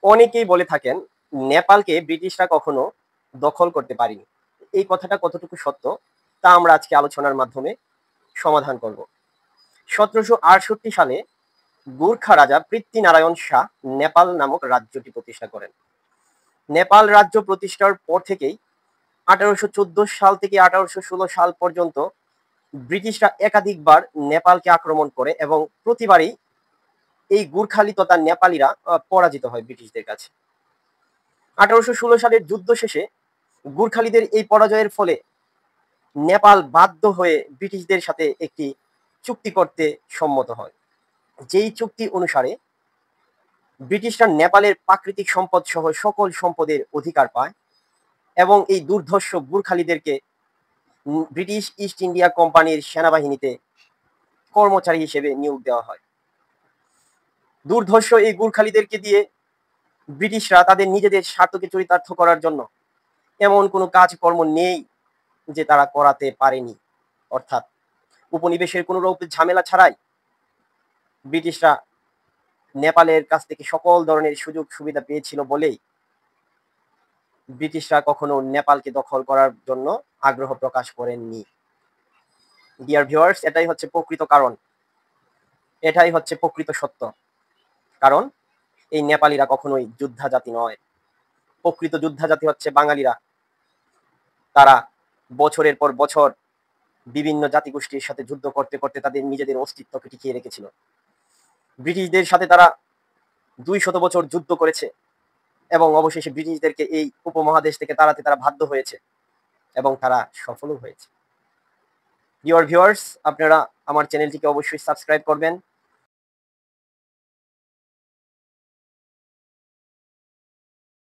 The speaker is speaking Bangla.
অনেকেই বলে থাকেন নেপালকে ব্রিটিশরা কখনো দখল করতে পারেনি। এই কথাটা কতটুকু সত্য তা আমরা আজকে আলোচনার মাধ্যমে সমাধান করব। 1768 সালে গুর্খা রাজা পৃথ্বীনারায়ণ শাহ নেপাল নামক রাজ্যটি প্রতিষ্ঠা করেন। নেপাল রাজ্য প্রতিষ্ঠার পর থেকেই 1814 সাল থেকে 1816 সাল পর্যন্ত ব্রিটিশরা একাধিকবার নেপালকে আক্রমণ করে এবং প্রতিবারই এই গুর্খালি তথা নেপালিরা পরাজিত হয় ব্রিটিশদের কাছে। 1816 সালের যুদ্ধ শেষে গুর্খালিদের এই পরাজয়ের ফলে নেপাল বাধ্য হয়ে ব্রিটিশদের সাথে একটি চুক্তি করতে সম্মত হয়। যেই চুক্তি অনুসারে ব্রিটিশরা নেপালের প্রাকৃতিক সম্পদ সহ সকল সম্পদের অধিকার পায় এবং এই দুর্ধর্ষ গুর্খালিদেরকে ব্রিটিশ ইস্ট ইন্ডিয়া কোম্পানির সেনাবাহিনীতে কর্মচারী হিসেবে নিয়োগ দেওয়া হয়। দুর্ধর্ষ এই গুর্খালিদেরকে দিয়ে ব্রিটিশরা তাদের নিজেদের স্বার্থকে চরিতার্থ করার জন্য এমন কোনো কাজকর্ম নেই যে তারা করাতে পারেনি। অর্থাৎ উপনিবেশের কোনো রকম ঝামেলা ছাড়াই ব্রিটিশরা নেপালের কাছ থেকে সকল ধরনের সুযোগ সুবিধা পেয়েছিল বলেই ব্রিটিশরা কখনো নেপালকে দখল করার জন্য আগ্রহ প্রকাশ করেননি। ডিয়ার ভিউয়ার্স, এটাই হচ্ছে প্রকৃত কারণ, এটাই হচ্ছে প্রকৃত সত্য। কারণ এই নেপালিরা কখনোই যোদ্ধা জাতি নয়। প্রকৃত যোদ্ধা জাতি হচ্ছে বাঙালিরা। তারা বছরের পর বছর বিভিন্ন জাতিগোষ্ঠীর সাথে যুদ্ধ করতে করতে তাদের নিজেদের অস্তিত্বকে টিকিয়ে রেখেছিল। ব্রিটিশদের সাথে তারা 200 বছর যুদ্ধ করেছে এবং অবশেষে ব্রিটিশদেরকে এই উপমহাদেশ থেকে তাড়াতে তারা বাধ্য হয়েছে এবং তারা সফলও হয়েছে। ডিয়ার ভিউয়ার্স, আপনারা আমার চ্যানেলটিকে অবশ্যই সাবস্ক্রাইব করবেন।